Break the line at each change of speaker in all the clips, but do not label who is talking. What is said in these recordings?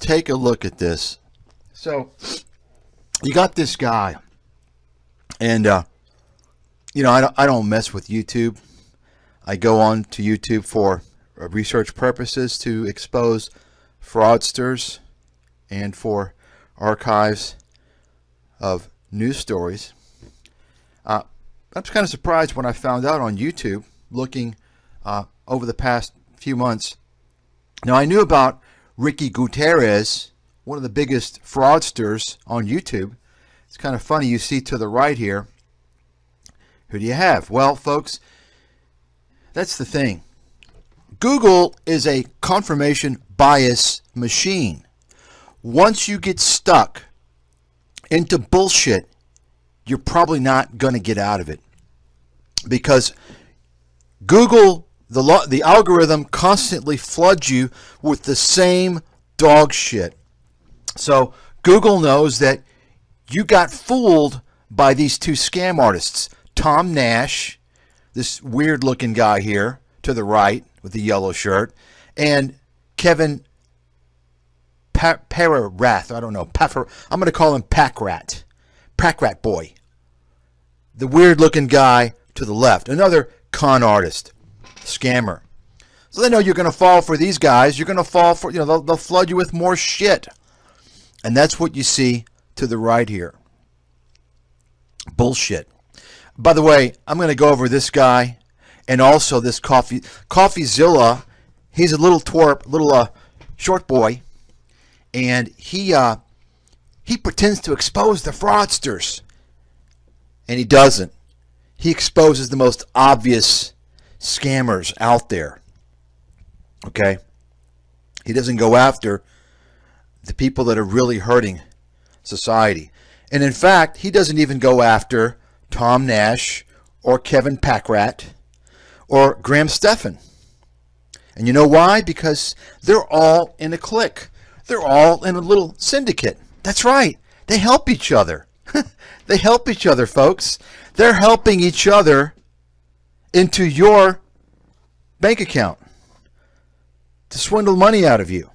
take a look at this. So you got this guy, and I don't mess with YouTube. I go on to YouTube for research purposes to expose fraudsters and for archives of news stories. I was kind of surprised when I found out on YouTube, looking over the past few months. Now, I knew about Ricky Gutierrez, one of the biggest fraudsters on YouTube. It's kind of funny, you see to the right here. Who do you have? Well, folks, that's the thing. Google is a confirmation bias machine. Once you get stuck into bullshit, you're probably not going to get out of it, because Google, the algorithm constantly floods you with the same dog shit. So Google knows that you got fooled by these two scam artists, Tom Nash, this weird looking guy here to the right with the yellow shirt, and Kevin Pararath. I don't know. I'm going to call him Packrat Boy. The weird looking guy to the left, another con artist, scammer. So they know you're going to fall for these guys. You're going to fall for, they'll flood you with more shit. And that's what you see to the right here. Bullshit. By the way, I'm going to go over this guy and also this CoffeeZilla. He's a little twerp, little short boy, and he pretends to expose the fraudsters, and he doesn't. He exposes the most obvious scammers out there. Okay? He doesn't go after the people that are really hurting society. And in fact, he doesn't even go after Tom Nash or Kevin Packrat or Graham Stephan. And you know why? Because they're all in a clique. They're all in a little syndicate. That's right. They help each other. They help each other, folks. They're helping each other into your bank account to swindle money out of you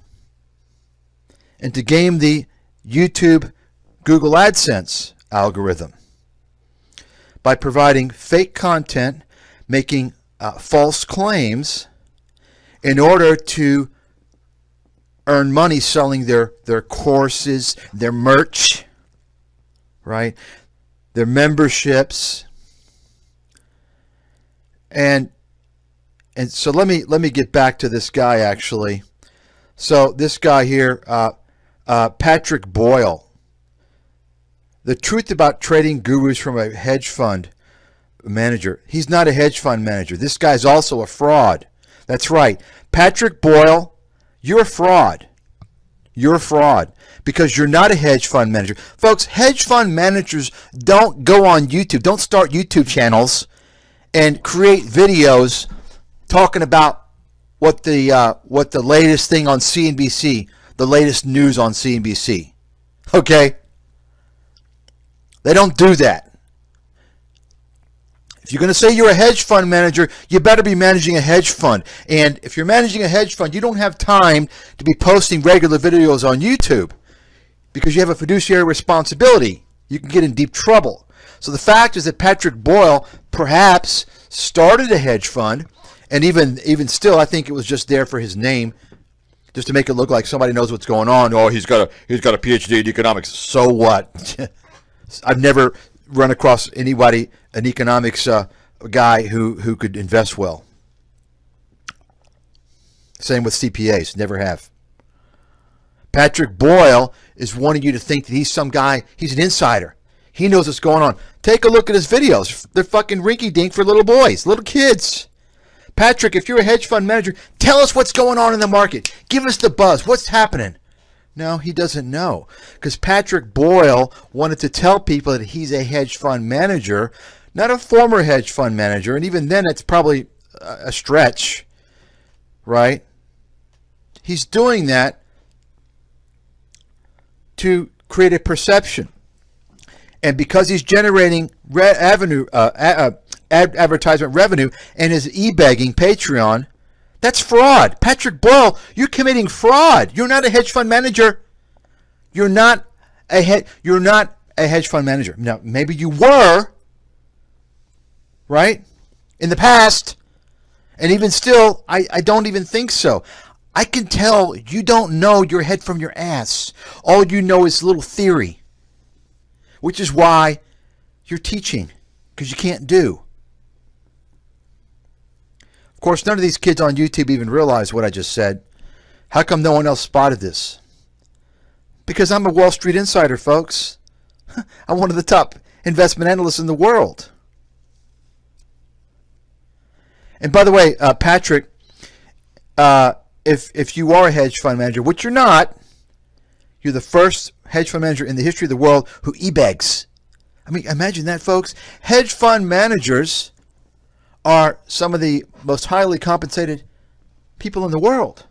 and to game the YouTube Google AdSense algorithm by providing fake content, making false claims in order to earn money selling their courses, their merch, right? Their memberships. And so let me get back to this guy actually. So this guy here, Patrick Boyle. The truth about trading gurus from a hedge fund manager. He's not a hedge fund manager. This guy's also a fraud. That's right. Patrick Boyle, you're a fraud. You're a fraud because you're not a hedge fund manager. Folks, hedge fund managers don't go on YouTube, don't start YouTube channels and create videos talking about what the latest thing on CNBC, the latest news on CNBC. Okay? They don't do that. If you're going to say you're a hedge fund manager, you better be managing a hedge fund. And if you're managing a hedge fund, you don't have time to be posting regular videos on YouTube because you have a fiduciary responsibility. You can get in deep trouble. So the fact is that Patrick Boyle perhaps started a hedge fund, and even still, I think it was just there for his name, just to make it look like somebody knows what's going on. Oh, he's got a PhD in economics. So what? I've never run across anybody, an economics guy who could invest well. Same with CPAs, never have. Patrick Boyle is wanting you to think that he's some guy, he's an insider. He knows what's going on. Take a look at his videos. They're fucking rinky-dink for little boys, little kids. Patrick, if you're a hedge fund manager, tell us what's going on in the market. Give us the buzz. What's happening? No, he doesn't know, because Patrick Boyle wanted to tell people that he's a hedge fund manager, not a former hedge fund manager, and even then it's probably a stretch, right? He's doing that to create a perception, and because he's generating advertisement revenue and his e-begging Patreon, That's fraud. Patrick Boyle, you're committing fraud. You're not a hedge fund manager. You're not a hedge fund manager. Now, maybe you were, right? In the past. And even still, I don't even think so. I can tell you don't know your head from your ass. All you know is little theory. Which is why you're teaching. Because you can't do. Of course, none of these kids on YouTube even realize what I just said. How come no one else spotted this? Because I'm a Wall Street insider, folks. I'm one of the top investment analysts in the world. And by the way, Patrick, if you are a hedge fund manager, which you're not, you're the first hedge fund manager in the history of the world who e-begs. I mean, imagine that, folks. Hedge fund managers are some of the most highly compensated people in the world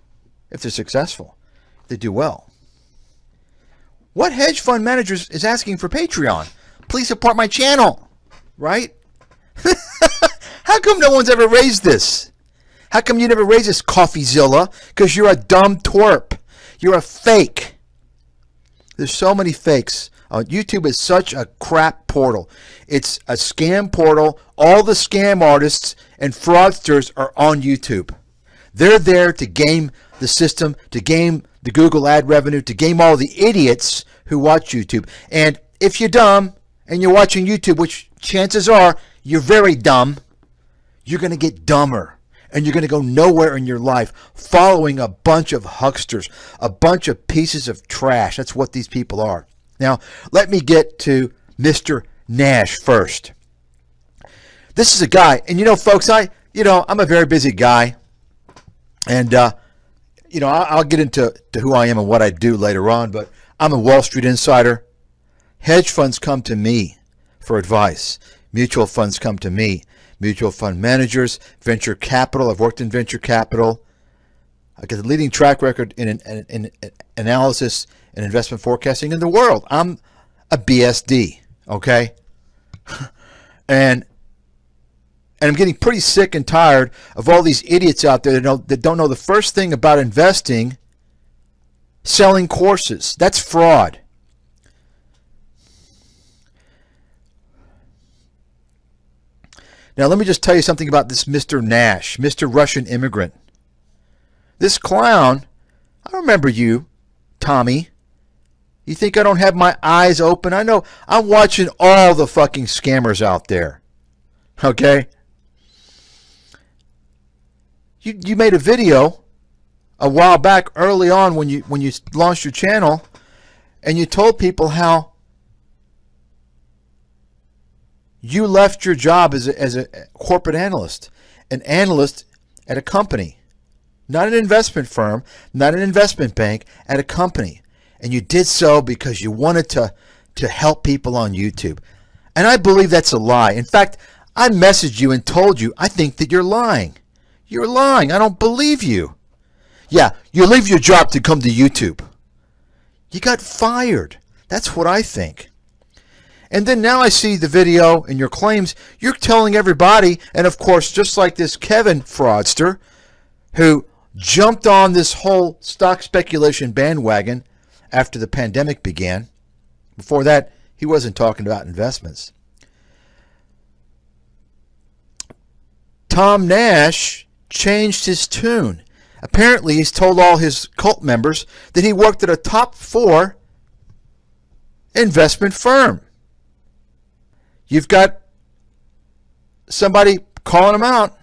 if they're successful, if they do well. What hedge fund managers is asking for Patreon? Please support my channel, right? How come no one's ever raised this? How come you never raised this, CoffeeZilla? Because you're a dumb twerp. You're a fake. There's so many fakes. YouTube is such a crap portal. It's a scam portal. All the scam artists and fraudsters are on YouTube. They're there to game the system, to game the Google ad revenue, to game all the idiots who watch YouTube. And if you're dumb and you're watching YouTube, which chances are you're very dumb, you're going to get dumber. And you're going to go nowhere in your life following a bunch of hucksters, a bunch of pieces of trash. That's what these people are. Now, let me get to Mr. Nash first. This is a guy, and folks, I'm a very busy guy. And, I'll get into who I am and what I do later on, but I'm a Wall Street insider. Hedge funds come to me for advice. Mutual funds come to me. Mutual fund managers, venture capital. I've worked in venture capital. I got the leading track record in analysis and investment forecasting in the world. I'm a BSD, okay? And I'm getting pretty sick and tired of all these idiots out there that don't know the first thing about investing, selling courses. That's fraud. Now, let me just tell you something about this Mr. Nash, Mr. Russian immigrant. This clown, I remember you, Tommy. You think I don't have my eyes open? I know I'm watching all the fucking scammers out there. Okay? You made a video a while back early on when you launched your channel, and you told people how you left your job as a corporate analyst, an analyst at a company, not an investment firm, not an investment bank, at a company. And you did so because you wanted to help people on YouTube. And I believe that's a lie. In fact, I messaged you and told you, I think that you're lying. You're lying. I don't believe you. Yeah, you leave your job to come to YouTube. You got fired. That's what I think. And then now I see the video and your claims. You're telling everybody, and of course, just like this Kevin fraudster who jumped on this whole stock speculation bandwagon after the pandemic began. Before that, he wasn't talking about investments. Tom Nash changed his tune. Apparently, he's told all his cult members that he worked at a top 4 investment firm. You've got somebody calling him out.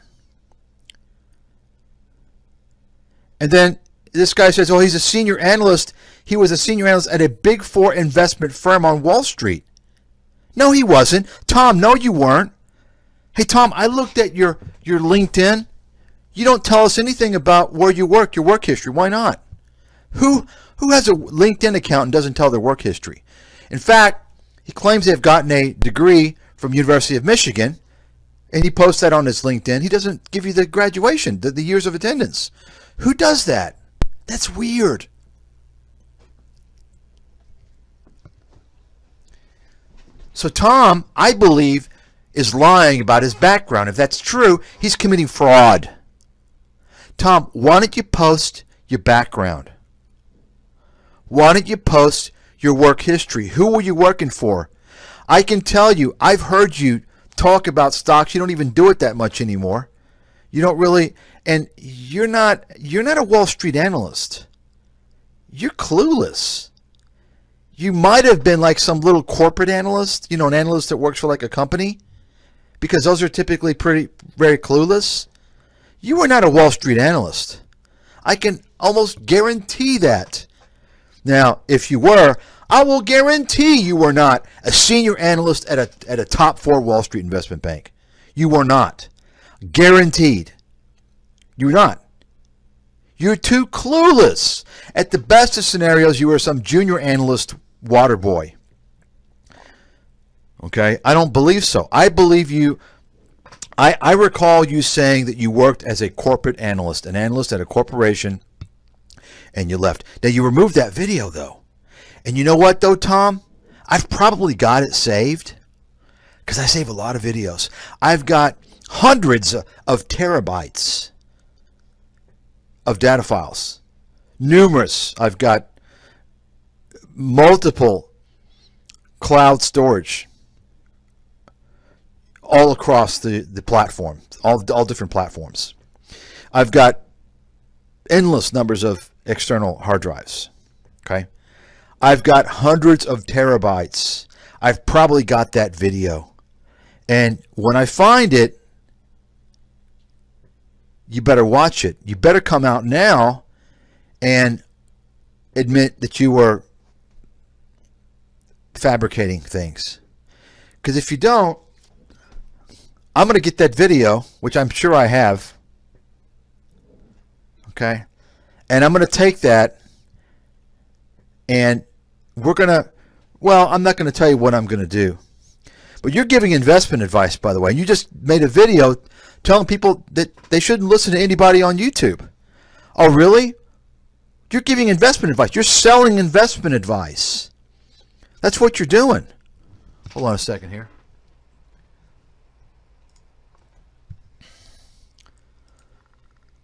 And then this guy says, oh, he's a senior analyst. He was a senior analyst at a big 4 investment firm on Wall Street. No, he wasn't. Tom, no, you weren't. Hey, Tom, I looked at your LinkedIn. You don't tell us anything about where you work, your work history. Why not? Who has a LinkedIn account and doesn't tell their work history? In fact, he claims they've gotten a degree from University of Michigan, and he posts that on his LinkedIn. He doesn't give you the graduation, the years of attendance. Who does that? That's weird. So Tom, I believe, is lying about his background. If that's true, he's committing fraud. Tom, why don't you post your background? Why don't you post your work history? Who were you working for? I can tell you, I've heard you talk about stocks. You don't even do it that much anymore. You don't really, and you're not a Wall Street analyst. You're clueless. You might have been like some little corporate analyst, you know, an analyst that works for like a company, because those are typically very clueless. You are not a Wall Street analyst. I can almost guarantee that. Now, if you were, I will guarantee you were not a senior analyst at a top 4 Wall Street investment bank. You were not. Guaranteed. You're not. You're too clueless. At the best of scenarios, you were some junior analyst water boy. Okay? I don't believe so. I believe you. I recall you saying that you worked as a corporate analyst, an analyst at a corporation, and you left. Now, you removed that video, though. And you know what, though, Tom? I've probably got it saved because I save a lot of videos. I've got hundreds of terabytes of data files. Numerous. I've got multiple cloud storage all across the platform, all different platforms. I've got endless numbers of external hard drives. Okay? I've got hundreds of terabytes. I've probably got that video. And when I find it, you better watch it. You better come out now and admit that you were fabricating things. Because if you don't, I'm going to get that video, which I'm sure I have. Okay? And I'm going to take that and we're going to, well, I'm not going to tell you what I'm going to do. But you're giving investment advice, by the way. You just made a video telling people that they shouldn't listen to anybody on YouTube. Oh, really? You're giving investment advice. You're selling investment advice. That's what you're doing. Hold on a second here.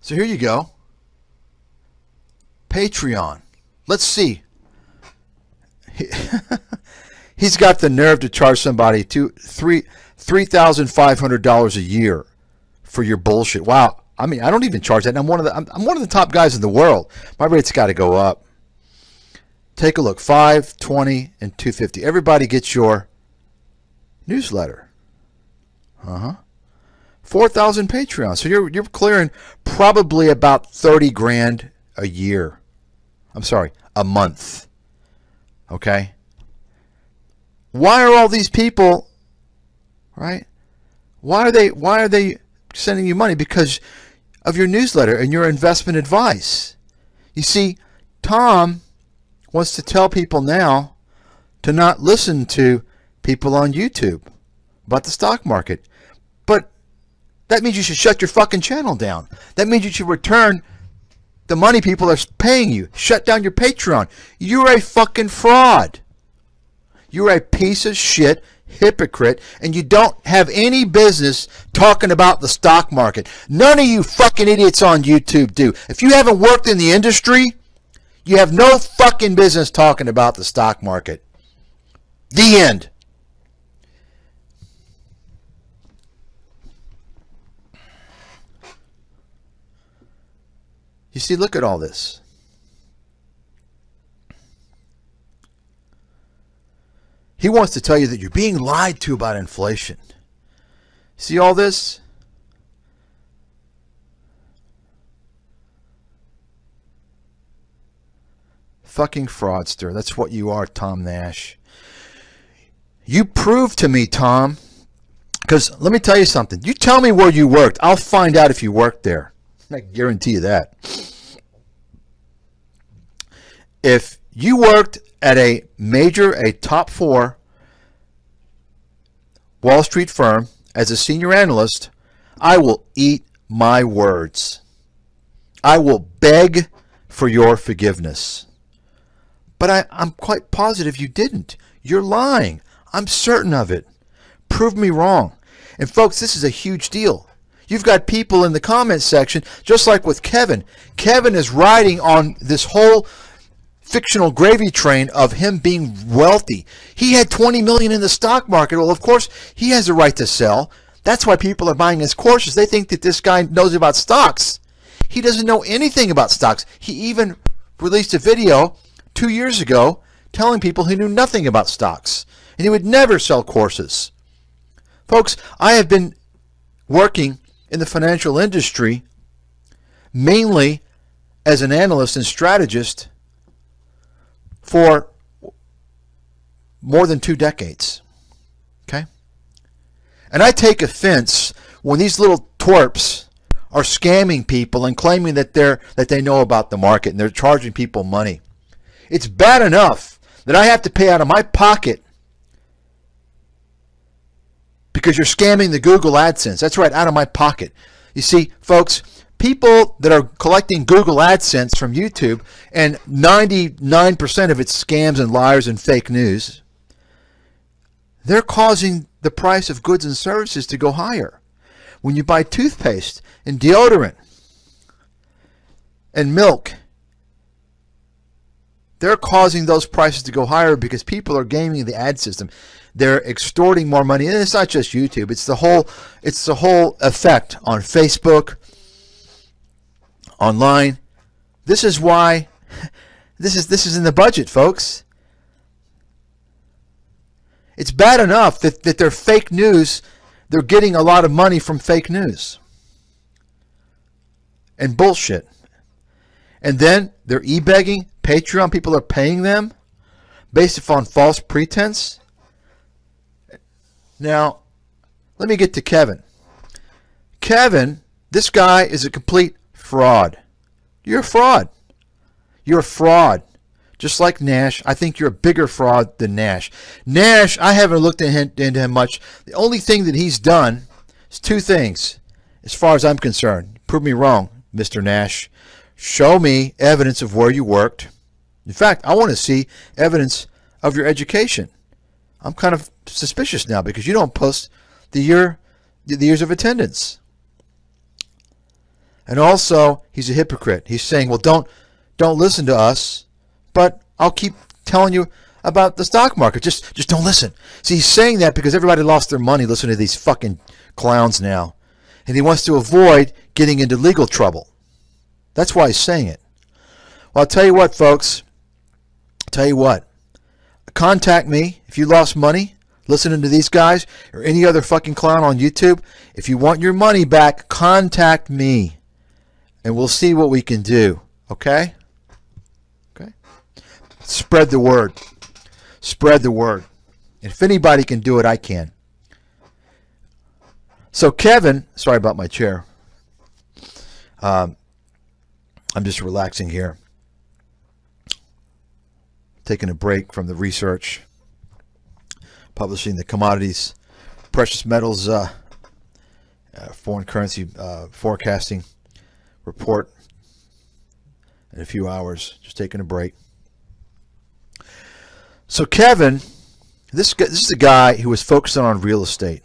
So here you go. Patreon. Let's see. He's got the nerve to charge somebody $3,500 a year for your bullshit. Wow. I mean, I don't even charge that. I'm one of the top guys in the world. My rate's got to go up. Take a look. 520 and 250. Everybody gets your newsletter. 4,000 Patreon. So you're clearing probably about 30 grand a year. I'm sorry, a month. Okay? Why are all these people, right? Why are they sending you money? Because of your newsletter and your investment advice. You see, Tom wants to tell people now to not listen to people on YouTube about the stock market. But that means you should shut your fucking channel down. That means you should return the money people are paying you. Shut down your Patreon. You're a fucking fraud. You're a piece of shit hypocrite, and you don't have any business talking about the stock market. None of you fucking idiots on YouTube do. If you haven't worked in the industry, you have no fucking business talking about the stock market. The end. You see, look at all this. He wants to tell you that you're being lied to about inflation. See all this? Fucking fraudster. That's what you are, Tom Nash. You prove to me, Tom, because let me tell you something. You tell me where you worked. I'll find out if you worked there. I guarantee you that. If you worked at a top 4 Wall Street firm as a senior analyst, I will eat my words. I will beg for your forgiveness. But I'm quite positive you didn't. You're lying. I'm certain of it. Prove me wrong. And folks, this is a huge deal. You've got people in the comment section, just like with Kevin. Kevin is riding on this whole fictional gravy train of him being wealthy. He had 20 million in the stock market. Well, of course, he has a right to sell. That's why people are buying his courses. They think that this guy knows about stocks. He doesn't know anything about stocks. He even released a video 2 years ago telling people he knew nothing about stocks, and he would never sell courses. Folks, I have been working in the financial industry mainly as an analyst and strategist for more than 2 decades. Okay? And I take offense when these little twerps are scamming people and claiming that they know about the market and they're charging people money. It's bad enough that I have to pay out of my pocket because you're scamming the Google AdSense. That's right, out of my pocket. You see, folks, people that are collecting Google AdSense from YouTube, and 99% of it's scams and liars and fake news, they're causing the price of goods and services to go higher. When you buy toothpaste and deodorant and milk, they're causing those prices to go higher because people are gaming the ad system. They're extorting more money, and it's not just YouTube. It's the whole effect on Facebook, online. This is why this is in the budget, folks. It's bad enough that they're fake news. They're getting a lot of money from fake news and bullshit. And then they're e-begging. Patreon people are paying them based upon false pretense. Now, let me get to Kevin. Kevin, this guy is a complete fraud. You're a fraud. You're a fraud. Just like Nash. I think you're a bigger fraud than Nash. Nash, I haven't looked into him much. The only thing that he's done is 2 things, as far as I'm concerned. Prove me wrong, Mr. Nash. Show me evidence of where you worked. In fact, I want to see evidence of your education. I'm kind of suspicious now because you don't post the years of attendance. And also, he's a hypocrite. He's saying, well, don't listen to us, but I'll keep telling you about the stock market. Just don't listen. See, he's saying that because everybody lost their money listening to these fucking clowns now. And he wants to avoid getting into legal trouble. That's why he's saying it. Well, I'll tell you what, folks. I'll tell you what. Contact me if you lost money listening to these guys or any other fucking clown on YouTube. If you want your money back, contact me. And we'll see what we can do. Okay? Okay? Spread the word. Spread the word. If anybody can do it, I can. So Kevin, sorry about my chair. I'm just relaxing here. Taking a break from the research. Publishing the commodities, precious metals, foreign currency forecasting report in a few hours. Just taking a break. So Kevin, this is a guy who was focusing on real estate.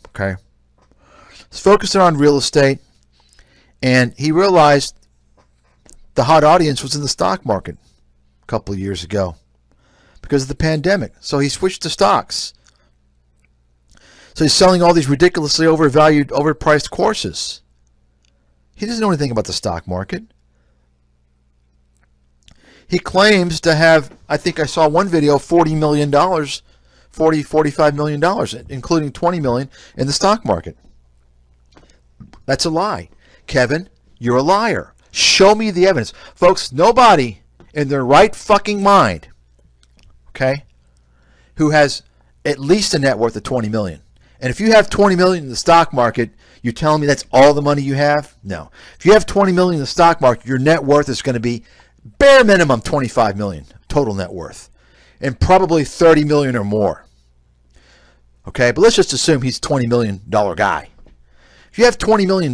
Okay, he's focusing on real estate, and he realized the hot audience was in the stock market a couple of years ago because of the pandemic. So he switched to stocks. So he's selling all these ridiculously overvalued, overpriced courses. He doesn't know anything about the stock market. He claims to have, I think I saw one video, $40 million, $45 million, including $20 million in the stock market. That's a lie. Kevin, you're a liar. Show me the evidence. Folks, nobody in their right fucking mind, okay, who has at least a net worth of $20 million. And if you have $20 million in the stock market, you're telling me that's all the money you have? No. If you have $20 million in the stock market, your net worth is going to be bare minimum $25 million total net worth, and probably $30 million or more. Okay, but let's just assume he's a $20 million guy. If you have $20 million,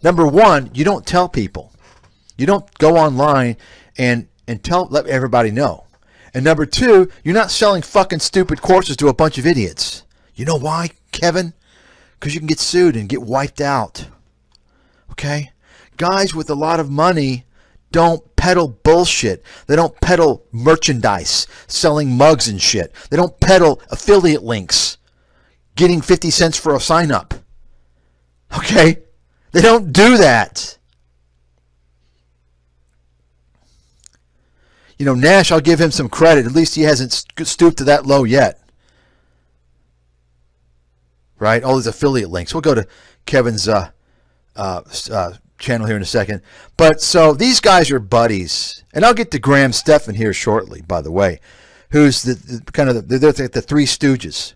number one, you don't tell people. You don't go online and let everybody know. And number two, you're not selling fucking stupid courses to a bunch of idiots. You know why, Kevin? because you can get sued and get wiped out. Okay? Guys with a lot of money don't peddle bullshit. They don't peddle merchandise, selling mugs and shit. They don't peddle affiliate links, getting 50 cents for a sign up. Okay? They don't do that. You know, Nash, I'll give him some credit. At least he hasn't stooped to that low yet. Right? All these affiliate links. We'll go to Kevin's channel here in a second. But so these guys are buddies. And I'll get to Graham Stephan here shortly, by the way, who's they're like the Three Stooges.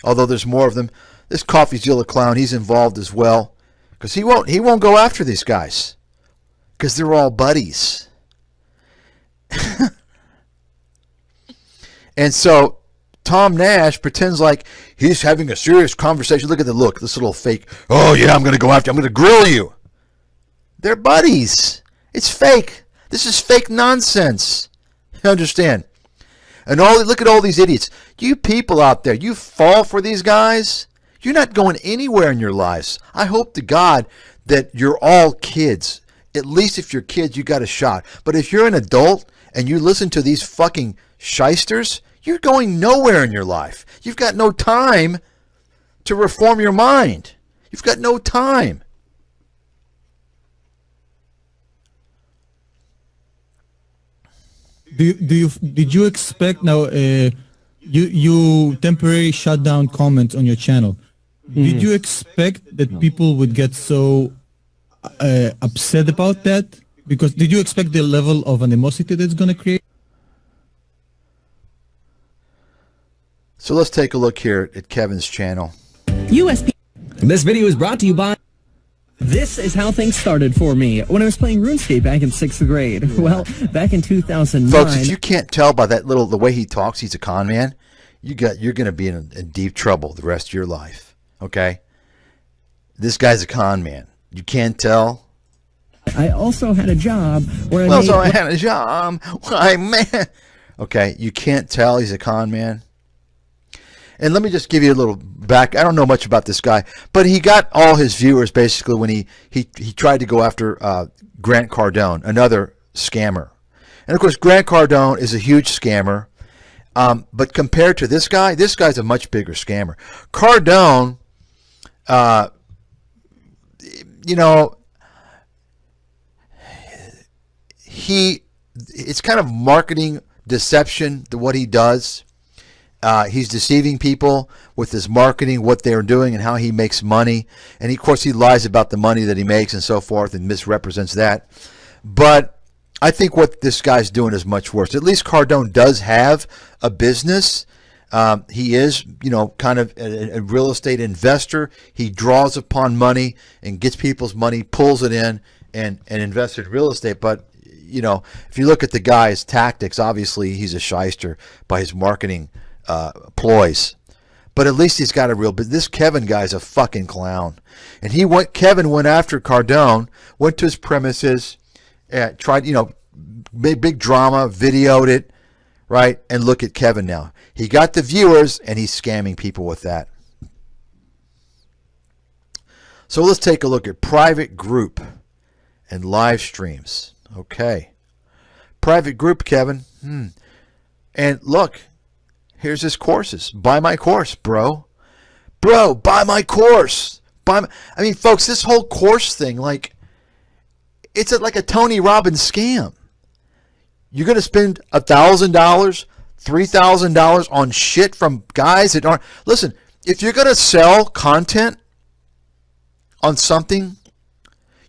Although there's more of them. This CoffeeZilla clown, he's involved as well. Because he won't go after these guys. Because they're all buddies. And so Tom Nash pretends like he's having a serious conversation. Look at the look, this little fake. Oh yeah, I'm going to go after you. I'm going to grill you. They're buddies. It's fake. This is fake nonsense. You understand? And look at all these idiots. You people out there, you fall for these guys. You're not going anywhere in your lives. I hope to God that you're all kids. At least if you're kids, you got a shot. But if you're an adult and you listen to these fucking shysters, you're going nowhere in your life. You've got no time to reform your mind. You've got no time.
Did you expect now? You temporarily shut down comments on your channel. Did you expect that people would get so upset about that? Because did you expect the level of animosity that's going to create?
So let's take a look here at Kevin's channel.
USP. This video is brought to you by... This is how things started for me when I was playing RuneScape back in 6th grade. Well, back in 2009...
Folks, if you can't tell by the way he talks, he's a con man, you're going to be in deep trouble the rest of your life. Okay? This guy's a con man. You can't tell?
I also had a job where
I had a job. Why, man? Okay, you can't tell he's a con man. And let me just give you a little back. I don't know much about this guy, but he got all his viewers basically when he tried to go after Grant Cardone, another scammer. And of course, Grant Cardone is a huge scammer. But compared to this guy's a much bigger scammer. Cardone, it's kind of marketing deception to what he does. He's deceiving people with his marketing, what they're doing, and how he makes money. And of course, he lies about the money that he makes and so forth and misrepresents that. But I think what this guy's doing is much worse. At least Cardone does have a business. He is, kind of a real estate investor. He draws upon money and gets people's money, pulls it in, and invests in real estate. But, if you look at the guy's tactics, obviously he's a shyster by his marketing ploys. But at least he's got a real business. This Kevin guy's a fucking clown. And Kevin went after Cardone, went to his premises, tried, big drama, videoed it, right? And look at Kevin now. He got the viewers, and he's scamming people with that. So let's take a look at private group and live streams. Okay. Private group, Kevin. And look, here's his courses. Buy my course, bro. Bro, buy my course. Folks, this whole course thing, it's like a Tony Robbins scam. You're going to spend $1,000, $3,000 on shit from guys that aren't... Listen, if you're going to sell content on something,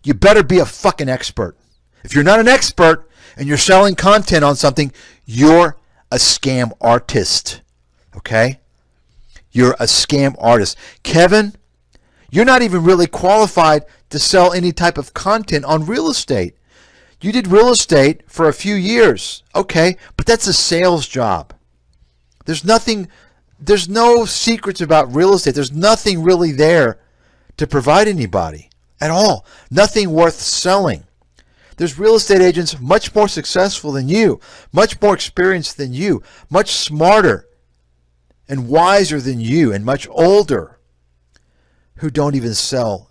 you better be a fucking expert. If you're not an expert and you're selling content on something, you're a scam artist. Okay? You're a scam artist. Kevin, you're not even really qualified to sell any type of content on real estate. You did real estate for a few years. Okay, but that's a sales job. There's no secrets about real estate. There's nothing really there to provide anybody at all. Nothing worth selling. There's real estate agents much more successful than you, much more experienced than you, much smarter and wiser than you, and much older, who don't even sell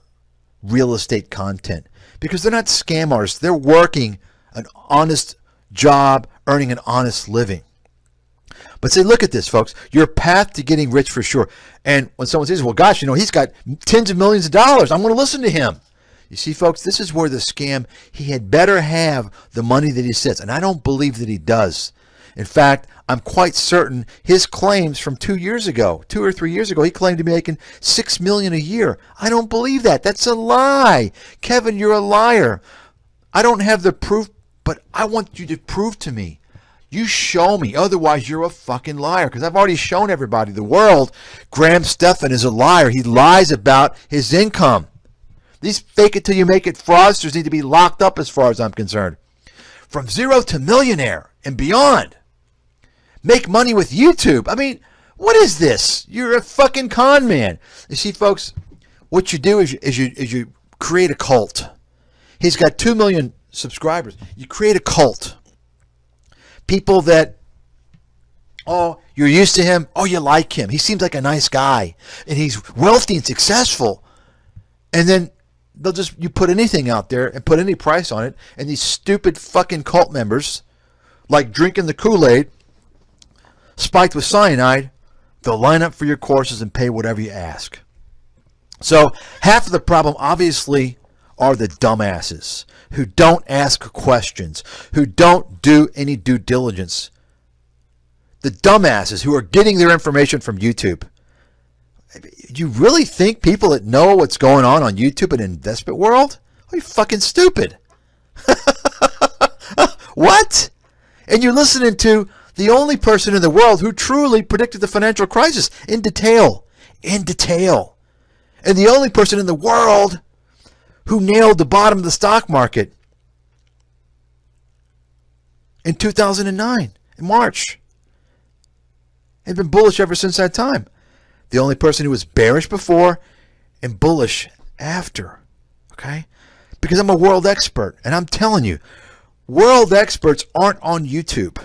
real estate content because they're not scammers. They're working an honest job, earning an honest living. But say, look at this, folks. Your path to getting rich for sure. And when someone says, well, gosh, he's got tens of millions of dollars, I'm going to listen to him. You see, folks, this is where the scam, he had better have the money that he says. And I don't believe that he does. In fact, I'm quite certain his claims from 2 years ago, 2 or 3 years ago, he claimed to be making $6 million a year. I don't believe that. That's a lie. Kevin, you're a liar. I don't have the proof, but I want you to prove to me. You show me. Otherwise, you're a fucking liar. Because I've already shown everybody, the world, Graham Stephan is a liar. He lies about his income. These fake it till you make it fraudsters need to be locked up as far as I'm concerned. From zero to millionaire and beyond. Make money with YouTube. I mean, what is this? You're a fucking con man. You see, folks, what you do is you create a cult. He's got 2 million subscribers. You create a cult. People that, oh, you're used to him. Oh, you like him. He seems like a nice guy. And he's wealthy and successful. And then you put anything out there and put any price on it. And these stupid fucking cult members, like drinking the Kool-Aid, spiked with cyanide, they'll line up for your courses and pay whatever you ask. So half of the problem, obviously, are the dumbasses who don't ask questions, who don't do any due diligence. The dumbasses who are getting their information from YouTube. Do you really think people that know what's going on YouTube and investment world? Are you fucking stupid? What? And you're listening to the only person in the world who truly predicted the financial crisis in detail. In detail. And the only person in the world who nailed the bottom of the stock market in 2009, in March. And been bullish ever since that time. The only person who was bearish before and bullish after. Okay? Because I'm a world expert. And I'm telling you, world experts aren't on YouTube.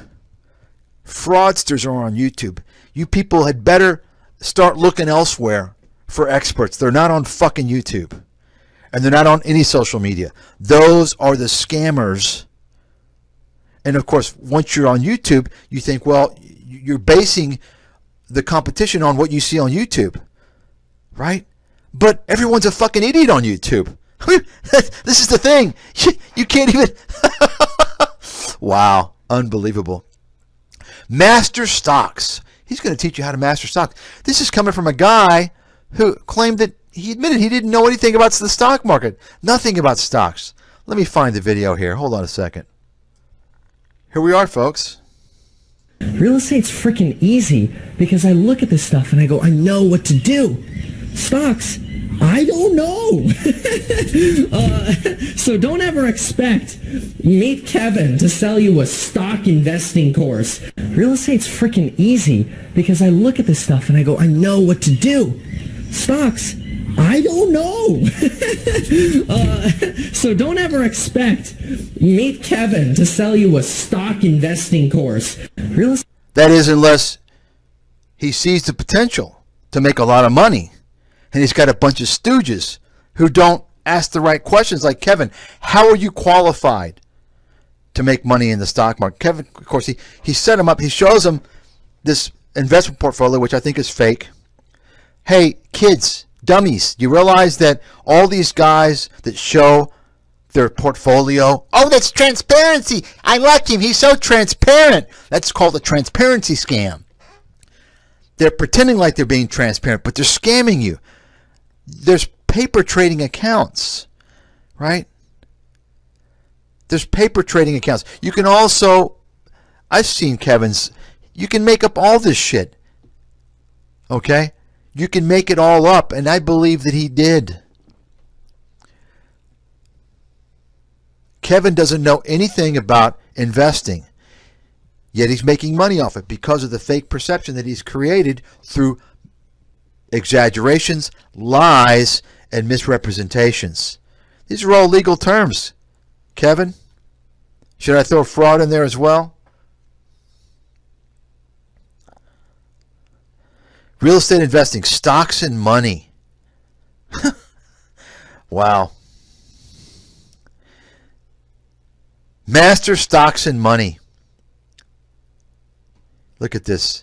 Fraudsters are on YouTube. You people had better start looking elsewhere for experts. They're not on fucking YouTube. And they're not on any social media. Those are the scammers. And of course, once you're on YouTube, you think, well, you're basing the competition on what you see on YouTube. Right? But everyone's a fucking idiot on YouTube. This is the thing. You can't even... Wow. Unbelievable. Master stocks. He's going to teach you how to master stocks. This is coming from a guy who claimed that he admitted he didn't know anything about the stock market. Nothing about stocks. Let me find the video here. Hold on a second. Here we are, folks.
Real estate's freaking easy because I look at this stuff and I go, I know what to do. Stocks, I don't know. So don't ever expect Meet Kevin to sell you a stock investing course. Real estate's freaking easy because I look at this stuff and I go, I know what to do. Stocks, I don't know. So don't ever expect Meet Kevin to sell you a stock investing course.
That is, unless he sees the potential to make a lot of money. And he's got a bunch of stooges who don't ask the right questions like Kevin. How are you qualified to make money in the stock market? Kevin, of course, he set him up. He shows him this investment portfolio, which I think is fake. Hey, kids, dummies, you realize that all these guys that show their portfolio, oh, that's transparency. I like him. He's so transparent. That's called a transparency scam. They're pretending like they're being transparent, but they're scamming you. There's paper trading accounts, right? There's paper trading accounts. You can also, I've seen Kevin's, you can make up all this shit. Okay? You can make it all up, and I believe that he did. Kevin doesn't know anything about investing, yet he's making money off it because of the fake perception that he's created through exaggerations, lies, and misrepresentations. These are all legal terms. Kevin, should I throw fraud in there as well? Real estate investing, stocks and money. Wow. Master Stocks and Money. Look at this.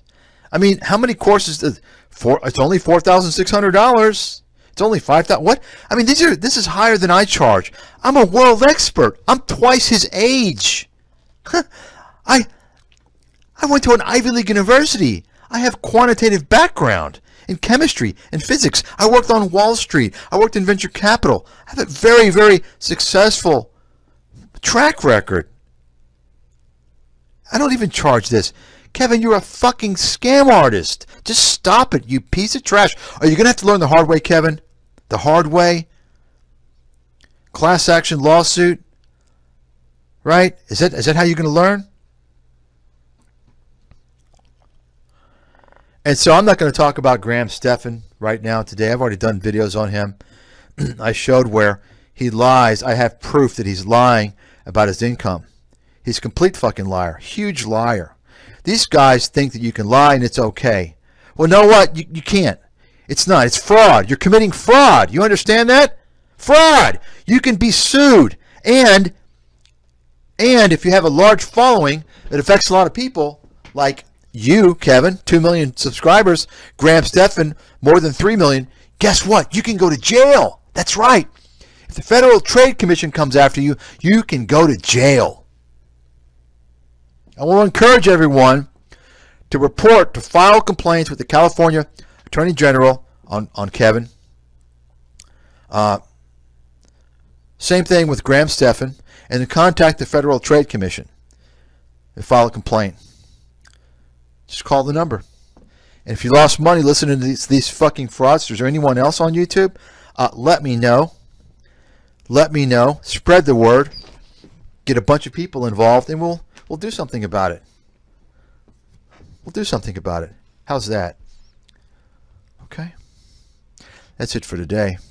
I mean, how many courses? It's only $4,600. It's only $5,000. What? I mean, this is higher than I charge. I'm a world expert. I'm twice his age. I went to an Ivy League university. I have quantitative background in chemistry and physics. I worked on Wall Street. I worked in venture capital. I have a very, very successful track record. I don't even charge this. Kevin, you're a fucking scam artist. Just stop it, you piece of trash. Are you going to have to learn the hard way, Kevin? The hard way? Class action lawsuit? Right? Is that how you're going to learn? And so I'm not going to talk about Graham Stephan right now today. I've already done videos on him. I showed where he lies. I have proof that he's lying about his income. He's a complete fucking liar. Huge liar. These guys think that you can lie and it's okay. Well, know what? You can't. It's not. It's fraud. You're committing fraud. You understand that? Fraud. You can be sued. And if you have a large following that affects a lot of people, like you, Kevin, 2 million subscribers, Graham Stephan, more than 3 million, guess what? You can go to jail. That's right. If the Federal Trade Commission comes after you, you can go to jail. I will encourage everyone to file complaints with the California Attorney General on Kevin. Same thing with Graham Stephan, and to contact the Federal Trade Commission and file a complaint. Just call the number. And if you lost money listening to these fucking fraudsters or anyone else on YouTube, let me know. Let me know. Spread the word. Get a bunch of people involved, and we'll do something about it. We'll do something about it. How's that? Okay. That's it for today.